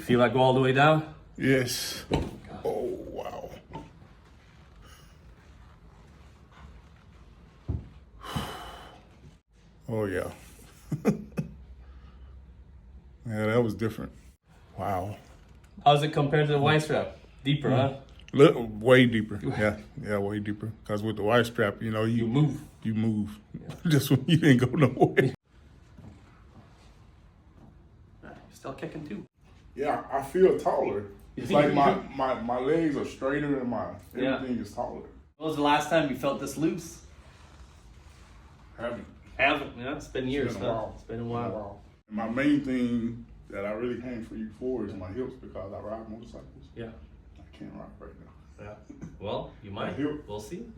feel that go all the way down? Yes. Oh, wow. Oh, yeah. Yeah, that was different. Wow. How's it compared to the wide strap? Deeper, huh? Way deeper. Yeah, way deeper. Because with the wide strap, You move. You move. Just when you didn't go nowhere. You're still kicking too. Yeah, I feel taller. It's like my legs are straighter and everything is taller. When was the last time you felt this loose? Haven't. Haven't, yeah. It's been years, It's been a huh? while. It's been a while. And my main thing that I really came for you for is my hips because I ride motorcycles. Yeah. I can't ride right now. Yeah. Well, you might. Right here. We'll see. Yeah.